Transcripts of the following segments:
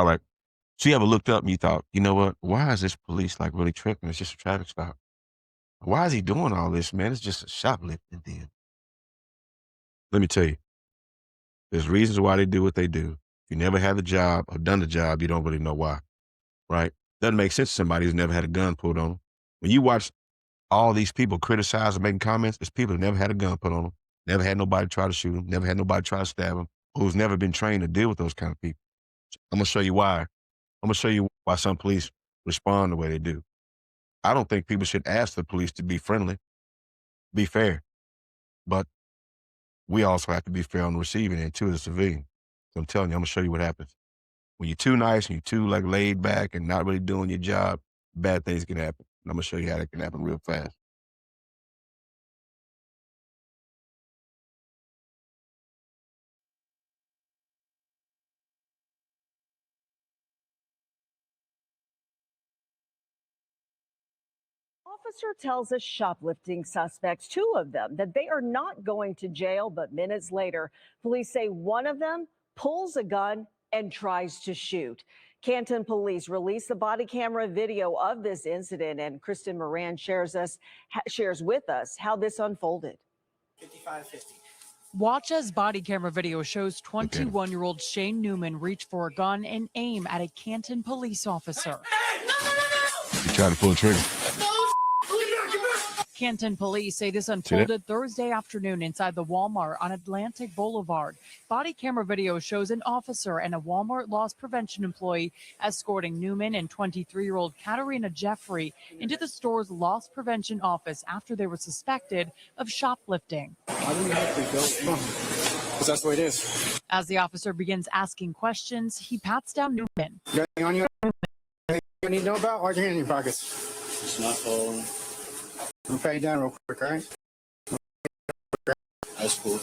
All right. So you ever looked up and you thought, you know what? Why is this police like really tripping? It's just a traffic stop. Why is he doing all this, man? It's just a shoplifting deal. Let me tell you, there's reasons why they do what they do. If you never had the job or done the job, you don't really know why, right? Doesn't make sense to somebody who's never had a gun pulled on them. When you watch all these people criticize and making comments, it's people who never had a gun put on them, never had nobody try to shoot them, never had nobody try to stab them, who's never been trained to deal with those kind of people. I'm gonna show you why. I'm gonna show you why some police respond the way they do. I don't think people should ask the police to be friendly, be fair, but we also have to be fair on the receiving end too as a civilian. So I'm telling you, I'm gonna show you what happens. When you're too nice and you're too like laid back and not really doing your job, bad things can happen. And I'm gonna show you how that can happen real fast. Officer tells a shoplifting suspect, two of them, that they are not going to jail, but minutes later, police say one of them pulls a gun and tries to shoot. Canton police released the body camera video of this incident, and Kristen Moran shares with us how this unfolded. 5550. Watch as body camera video shows 21-year-old Shane Newman reach for a gun and aim at a Canton police officer. Hey, no! You try to pull the trigger. Canton police say this unfolded Thursday afternoon inside the Walmart on Atlantic Boulevard. Body camera video shows an officer and a Walmart loss prevention employee escorting Newman and 23-year-old Katarina Jeffrey into the store's loss prevention office after they were suspected of shoplifting. Why do we have to go? Because that's the way it is. As the officer begins asking questions, he pats down Newman. You got anything on you? Anything you need to know about? Why's your hand in your pockets? It's not falling. I'm gonna pat you down real quick, all right? That's cool.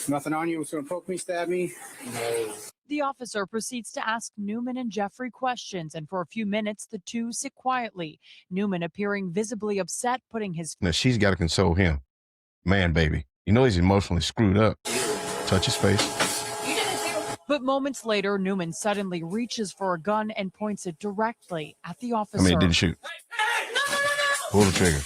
Nothing on you. It's gonna poke me, stab me. No. The officer proceeds to ask Newman and Jeffrey questions, and for a few minutes, the two sit quietly. Newman appearing visibly upset, putting his... Now she's got to console him. Man, baby, you know he's emotionally screwed up. Touch his face. But moments later, Newman suddenly reaches for a gun and points it directly at the officer. I mean, didn't shoot. Hey, no! Pull the trigger.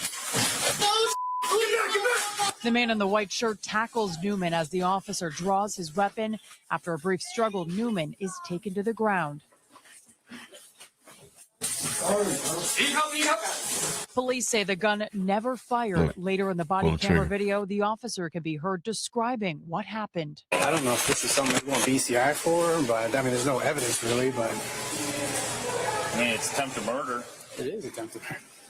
The man in the white shirt tackles Newman as the officer draws his weapon. After a brief struggle, Newman is taken to the ground. Police say the gun never fired. Look, Later in the body camera video, the officer can be heard describing what happened. I don't know if this is something we want BCI for, but I mean, there's no evidence really, but... I mean, it's attempted murder. It is attempted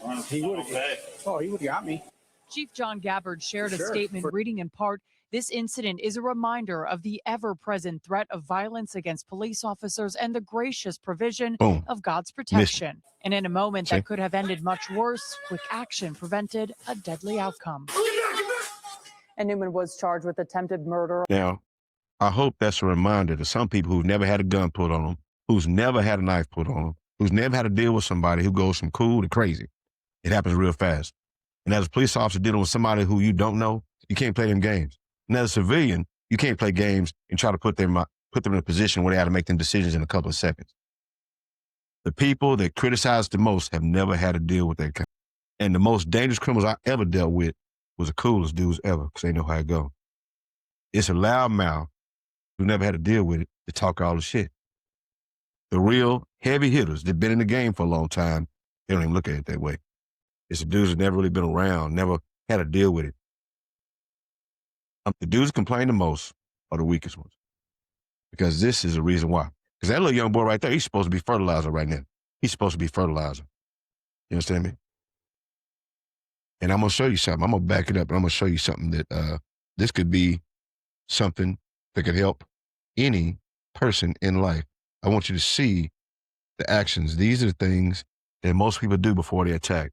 murder. He would have. Oh, he would have got me. Chief John Gabbard shared a Sure. statement reading in part, "This incident is a reminder of the ever-present threat of violence against police officers and the gracious provision of God's protection." And in a moment that could have ended much worse, quick action prevented a deadly outcome. And Newman was charged with attempted murder. Now, I hope that's a reminder to some people who've never had a gun put on them, who's never had a knife put on them, who's never had to deal with somebody who goes from cool to crazy. It happens real fast. And as a police officer dealing with somebody who you don't know, you can't play them games. And as a civilian, you can't play games and try to put them in a position where they have to make them decisions in a couple of seconds. The people that criticize the most have never had to deal with that kind. And the most dangerous criminals I ever dealt with was the coolest dudes ever, because they know how it goes. It's a loud mouth who never had to deal with it to talk all the shit. The real heavy hitters that been in the game for a long time, they don't even look at it that way. It's the dudes that never really been around, never had to deal with it. The dudes complain the most are the weakest ones. Because this is the reason why. Because that little young boy right there, he's supposed to be fertilizer right now. He's supposed to be fertilizer. You understand me? And I'm going to show you something. I'm going to back it up, and I'm going to show you something that this could be something that could help any person in life. I want you to see the actions. These are the things that most people do before they attack.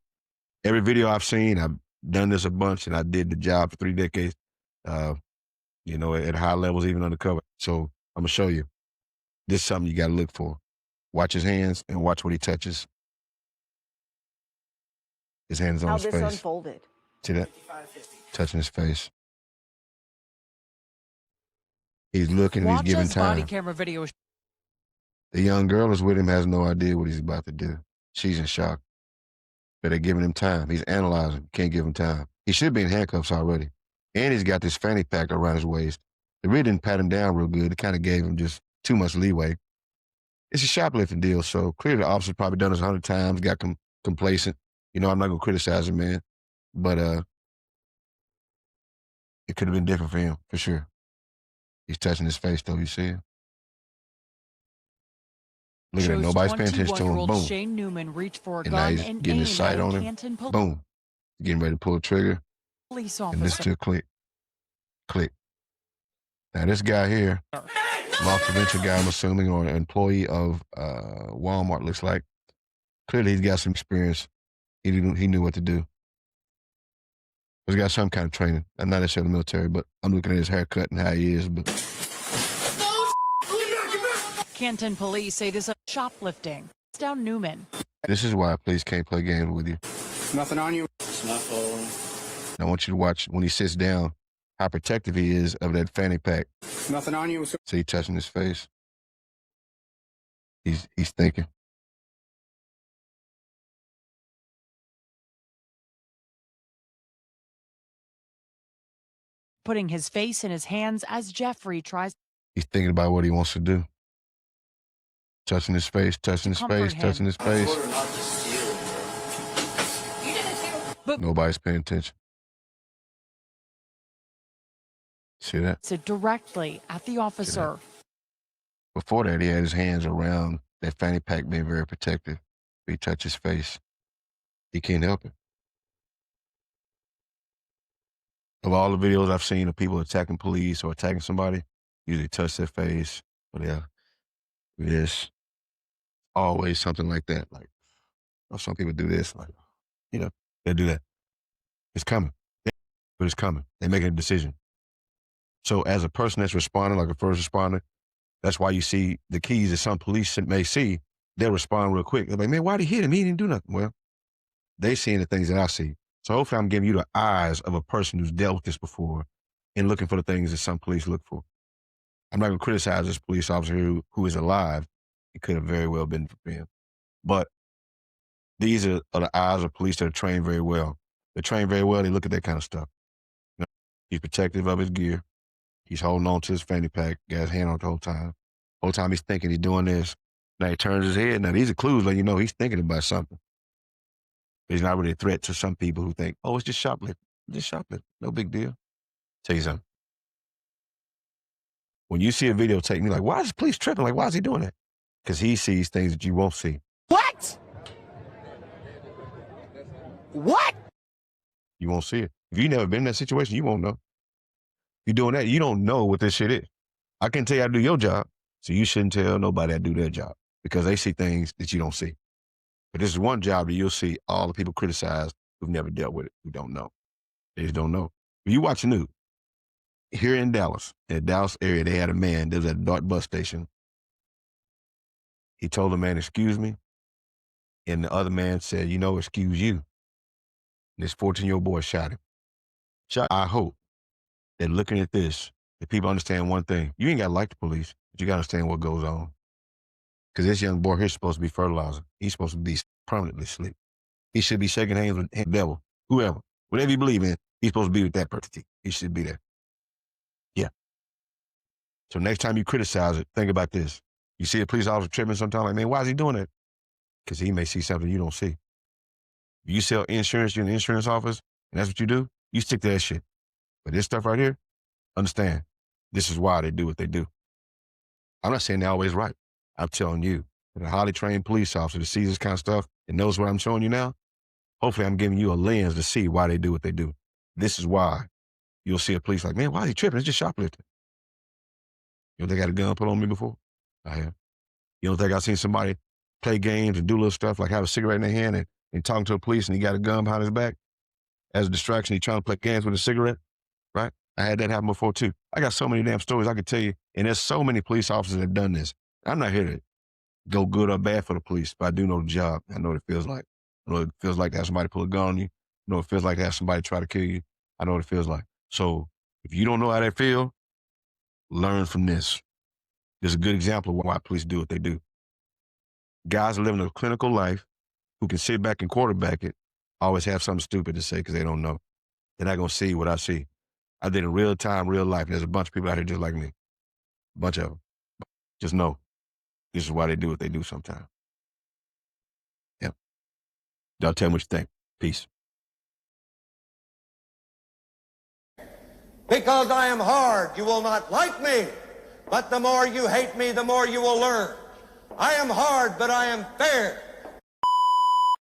Every video I've seen, I've done this a bunch, and I did the job for 3 decades, at high levels, even undercover. So I'm going to show you. This is something you got to look for. Watch his hands and watch what he touches. His hands on his face. How this unfolded. See that? Touching his face. He's looking and he's giving time. Body camera video The young girl is with him, has no idea what he's about to do. She's in shock. But they're giving him time. He's analyzing. Can't give him time. He should be in handcuffs already. And he's got this fanny pack around his waist. They really didn't pat him down real good. It kind of gave him just too much leeway. It's a shoplifting deal, so clearly the officer's probably done this 100 times, got complacent. You know, I'm not going to criticize him, man. But it could have been different for him, for sure. He's touching his face, though. You see it? Look at that. Nobody's paying attention to him. 21-year-old Boom. Shane Newman reached for a And now gun he's and getting his aimed sight at a on him. Canton Boom. Getting ready to pull the trigger. police And this officer. to click. Click. Now, this guy here, loss prevention guy, I'm assuming, or an employee of Walmart, looks like. Clearly, he's got some experience. He knew what to do. He's got some kind of training. I'm not necessarily military, but I'm looking at his haircut and how he is. But Canton police say this is shoplifting. It's down Newman. this is why police can't play games with you. Nothing on you. It's not following. I want you to watch when he sits down, how protective he is of that fanny pack. Nothing on you. See, he touching his face. He's thinking. Putting his face in his hands as Jeffrey tries He's thinking about what he wants to do. Touching his face, touching his comfort face, him. touching his face. Order not to steal, bro. Nobody's paying attention. See that? to directly at the officer. Before that, he had his hands around that fanny pack, being very protective. If he touched his face, he can't help it. Of all the videos I've seen of people attacking police or attacking somebody, usually touch their face, or they'll do this. Always something like that. Like, or some people do this, like, you know, they'll do that. It's coming. But it's coming. They're making a decision. So as a person that's responding, like a first responder, that's why you see the keys that some police may see, they'll respond real quick. They're like, man, why'd he hit him? He didn't do nothing. Well, they seeing the things that I see. So hopefully I'm giving you the eyes of a person who's dealt with this before and looking for the things that some police look for. I'm not going to criticize this police officer who is alive. It could have very well been for him. But these are the eyes of police that are trained very well. They're trained very well. They look at that kind of stuff. You know, he's protective of his gear. He's holding on to his fanny pack, got his hand on it the whole time. The whole time he's thinking he's doing this. Now he turns his head. Now these are clues letting you know he's thinking about something. He's not really a threat to some people who think, oh, it's just shoplifting. Just shoplifting. No big deal. Tell you something. When you see a videotape, you're like, why is the police tripping? Like, why is he doing that? Because he sees things that you won't see. What? What? You won't see it. If you've never been in that situation, you won't know. If you're doing that, you don't know what this shit is. I can tell you how to do your job, so you shouldn't tell nobody how to do their job because they see things that you don't see. But this is one job that you'll see all the people criticize who've never dealt with it, who don't know. They just don't know. If you watch the news, here in Dallas, in the Dallas area, they had a man that was at a dark bus station. He told the man, excuse me. And the other man said, excuse you. And this 14-year-old boy shot him. I hope that looking at this, that people understand one thing. You ain't got to like the police, but you got to understand what goes on. Because this young boy here is supposed to be fertilizer. He's supposed to be permanently asleep. He should be shaking hands with the devil, whoever. Whatever you believe in, he's supposed to be with that person. He should be there. Yeah. So next time you criticize it, think about this. You see a police officer tripping sometime, like, man, why is he doing that? Because he may see something you don't see. If you sell insurance, you're in the insurance office, and that's what you do, you stick to that shit. But this stuff right here, understand, this is why they do what they do. I'm not saying they're always right. I'm telling you, that a highly trained police officer that sees this kind of stuff and knows what I'm showing you now, hopefully I'm giving you a lens to see why they do what they do. This is why you'll see a police like, man, why is he tripping? It's just shoplifting. You know, they got a gun put on me before? I have. You don't think I've seen somebody play games and do little stuff like have a cigarette in their hand and talking to the police and he got a gun behind his back as a distraction. He trying to play games with a cigarette, right? I had that happen before too. I got so many damn stories I could tell you, and there's so many police officers that have done this. I'm not here to go good or bad for the police, but I do know the job. I know what it feels like. I know what it feels like to have somebody pull a gun on you. I know what it feels like to have somebody try to kill you. I know what it feels like. So if you don't know how that feel, learn from this. There's a good example of why police do what they do. Guys are living a clinical life who can sit back and quarterback it, always have something stupid to say because they don't know. They're not going to see what I see. I did in real time, real life. And there's a bunch of people out here just like me. A bunch of them. Just know this is why they do what they do sometimes. Yeah. Y'all tell me what you think. Peace. Because I am hard, you will not like me. But the more you hate me, the more you will learn. I am hard, but I am fair.